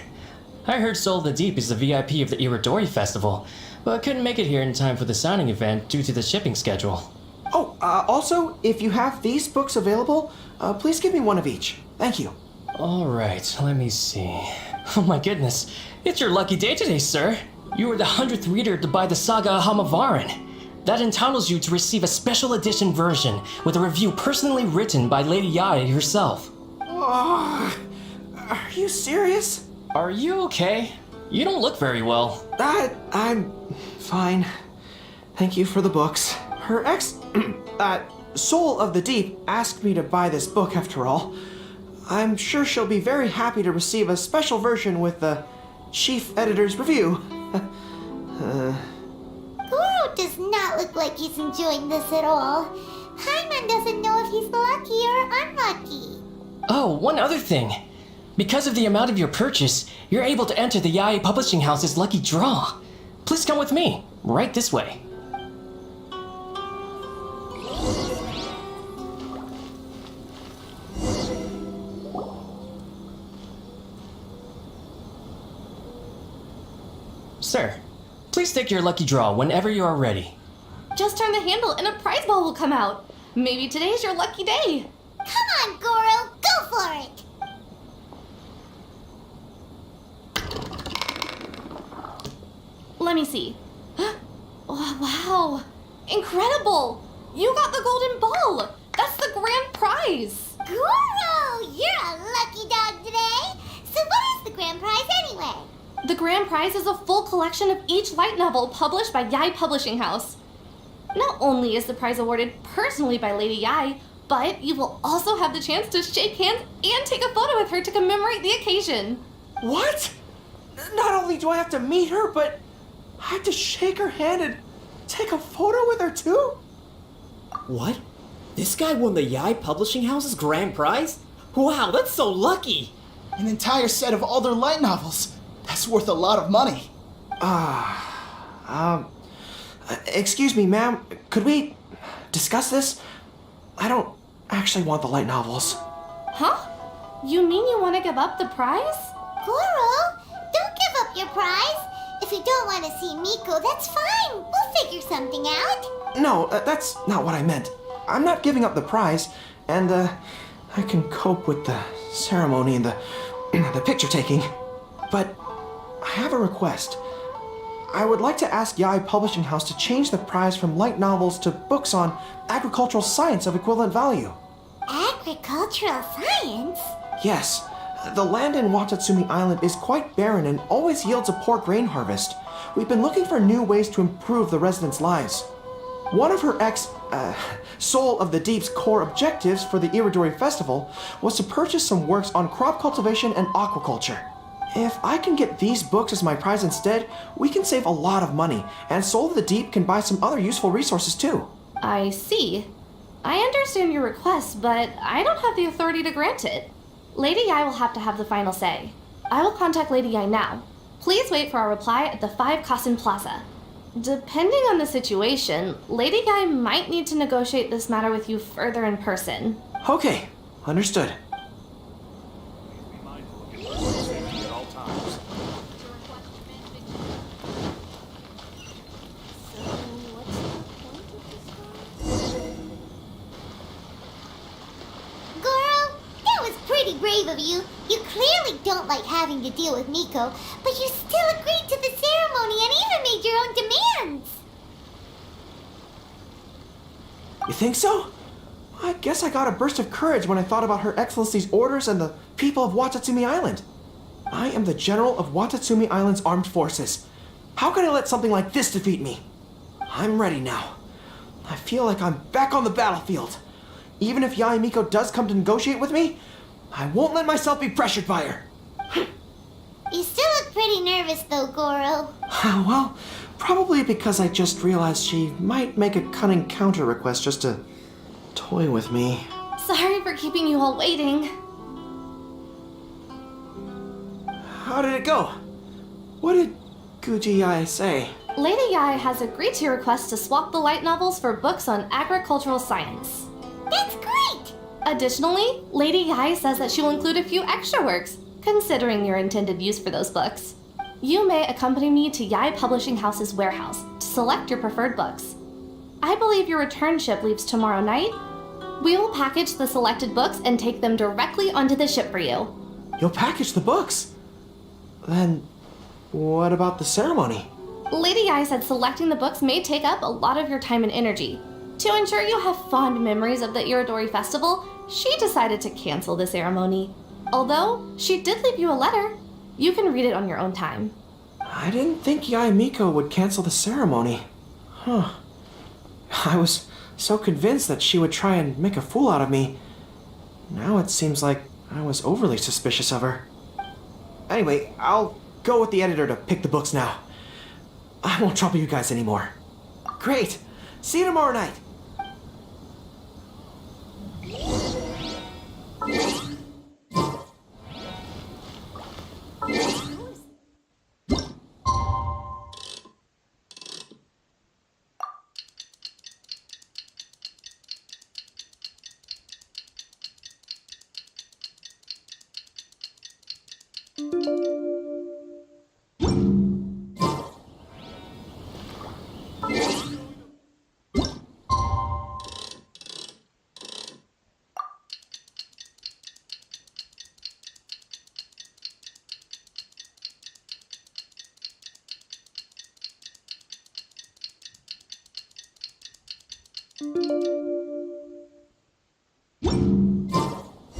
I heard Soul of the Deep is the VIP of the Iridori Festival, but couldn't make it here in time for the signing event due to the shipping schedule. Oh, also, if you have these books available, please give me one of each. Thank you. Alright, let me see. Oh my goodness, it's your lucky day today, sir. You were the 100th reader to buy the Saga of Hamavaran. That entitles you to receive a special edition version with a review personally written by Lady Yai herself. Oh, are you serious? Are you okay? You don't look very well. I'm fine. Thank you for the books. Her Soul of the Deep asked me to buy this book after all. I'm sure she'll be very happy to receive a special version with the chief editor's review. Goro does not look like he's enjoying this at all. Paimon doesn't know if he's lucky or unlucky. Oh, one other thing. Because of the amount of your purchase, you're able to enter the Yae Publishing House's lucky draw. Please come with me, right this way. Sir, please take your lucky draw whenever you are ready. Just turn the handle and a prize ball will come out. Maybe today's your lucky day. Come on, Goro, go for it! Let me see. Oh, wow. Incredible! You got the golden ball! That's the grand prize! Goro, you're a lucky dog today! So what is the grand prize anyway? The grand prize is a full collection of each light novel published by Yae Publishing House. Not only is the prize awarded personally by Lady Yae, but you will also have the chance to shake hands and take a photo with her to commemorate the occasion. What? Not only do I have to meet her, but I have to shake her hand and take a photo with her too? What? This guy won the Yae Publishing House's grand prize? Wow, that's so lucky! An entire set of all their light novels. That's worth a lot of money. Excuse me, ma'am. Could we discuss this? I don't actually want the light novels. Huh? You mean you want to give up the prize? Goro, don't give up your prize. If you don't want to see Miko, that's fine. We'll figure something out. No, that's not what I meant. I'm not giving up the prize, and I can cope with the ceremony and the picture taking. But I have a request. I would like to ask Yae Publishing House to change the prize from light novels to books on agricultural science of equivalent value. Agricultural science? Yes. The land in Watatsumi Island is quite barren and always yields a poor grain harvest. We've been looking for new ways to improve the residents' lives. One of her Soul of the Deep's core objectives for the Iridori Festival was to purchase some works on crop cultivation and aquaculture. If I can get these books as my prize instead, we can save a lot of money, and Soul of the Deep can buy some other useful resources too. I see. I understand your request, but I don't have the authority to grant it. Lady Yae will have to have the final say. I will contact Lady Yae now. Please wait for our reply at the 5 Kasen Plaza. Depending on the situation, Lady Yae might need to negotiate this matter with you further in person. Okay, understood. Brave of you. You clearly don't like having to deal with Miko, but you still agreed to the ceremony and even made your own demands. You think so? I guess I got a burst of courage when I thought about Her Excellency's orders and the people of Watatsumi Island. I am the General of Watatsumi Island's armed forces. How can I let something like this defeat me? I'm ready now. I feel like I'm back on the battlefield. Even if Yae Miko does come to negotiate with me, I won't let myself be pressured by her. You still look pretty nervous though, Goro. Well, probably because I just realized she might make a cunning counter request just to toy with me. Sorry for keeping you all waiting. How did it go? What did Guji Yae say? Lady Yae has agreed to your request to swap the light novels for books on agricultural science. That's great! Additionally, Lady Yai says that she'll include a few extra works, considering your intended use for those books. You may accompany me to Yai Publishing House's warehouse to select your preferred books. I believe your return ship leaves tomorrow night. We will package the selected books and take them directly onto the ship for you. You'll package the books? Then, what about the ceremony? Lady Yai said selecting the books may take up a lot of your time and energy. To ensure you have fond memories of the Irodori Festival, she decided to cancel the ceremony. Although, she did leave you a letter. You can read it on your own time. I didn't think Yae Miko would cancel the ceremony. Huh. I was so convinced that she would try and make a fool out of me. Now it seems like I was overly suspicious of her. Anyway, I'll go with the editor to pick the books now. I won't trouble you guys anymore. Great! See you tomorrow night!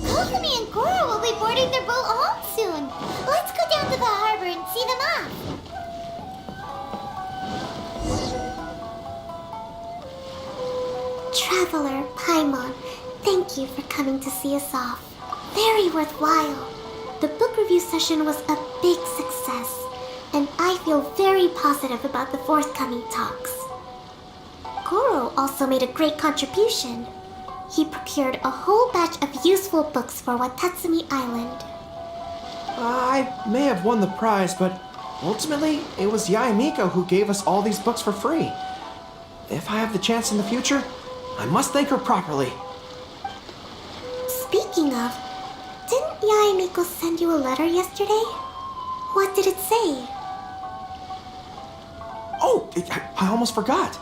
Kokomi and Goro will be boarding their boat home soon. Let's go down to the harbor and see them off. Traveler Paimon, thank you for coming to see us off. Very worthwhile. The book review session was a big success, and I feel very positive about the forthcoming talks. Goro also made a great contribution. He procured a whole batch of useful books for Watatsumi Island. I may have won the prize, but ultimately, it was Yae Miko who gave us all these books for free. If I have the chance in the future, I must thank her properly. Speaking of, didn't Yae Miko send you a letter yesterday? What did it say? Oh, I almost forgot.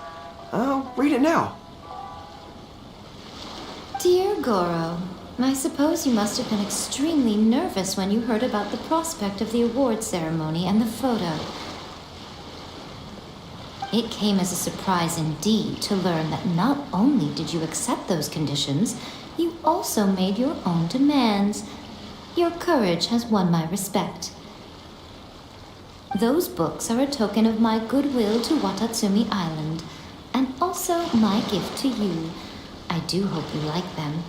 I'll read it now. Dear Goro, I suppose you must have been extremely nervous when you heard about the prospect of the award ceremony and the photo. It came as a surprise indeed to learn that not only did you accept those conditions, you also made your own demands. Your courage has won my respect. Those books are a token of my goodwill to Watatsumi Island, and also my gift to you. I do hope you like them.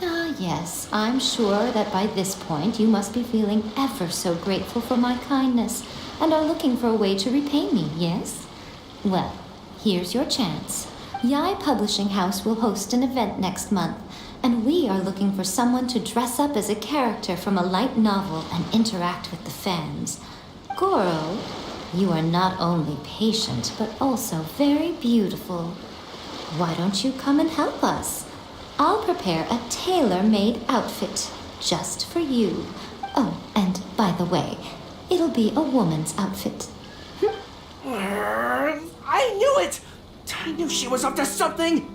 Ah, yes, I'm sure that by this point you must be feeling ever so grateful for my kindness, and are looking for a way to repay me, yes? Well, here's your chance. Yai Publishing House will host an event next month, and we are looking for someone to dress up as a character from a light novel and interact with the fans. Goro, you are not only patient, but also very beautiful. Why don't you come and help us? I'll prepare a tailor-made outfit just for you. Oh, and by the way, it'll be a woman's outfit. I knew it! I knew she was up to something!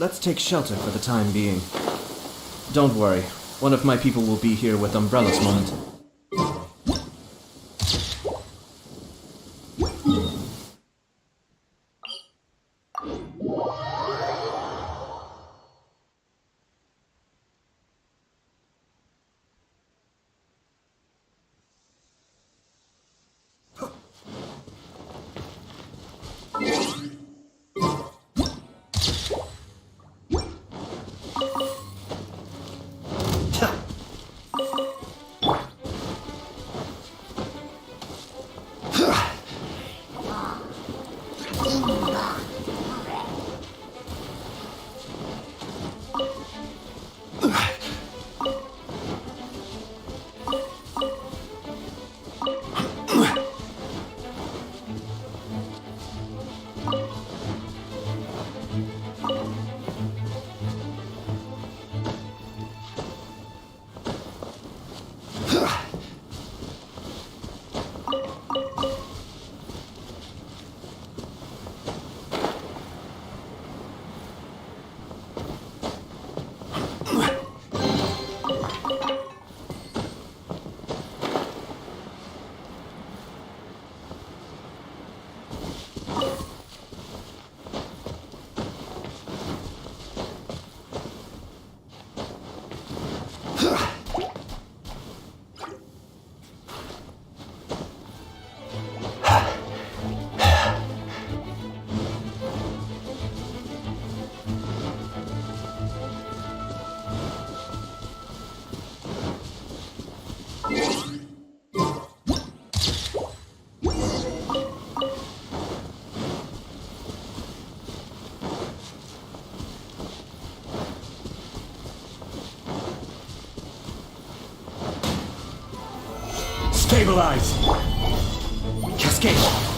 let's take shelter for the time being. Don't worry, one of my people will be here with umbrellas moment. Stabilize! Cascade!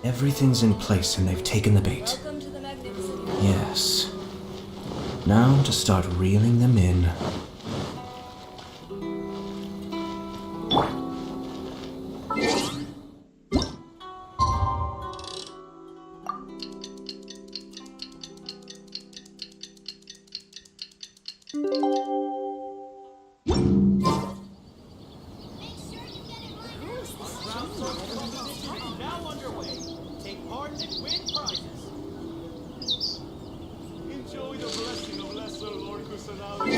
Everything's in place and they've taken the bait. Yes. Now to start reeling them in. Now underway. Take part and win prizes. Enjoy the blessing of Lesser Lord Kusanagi.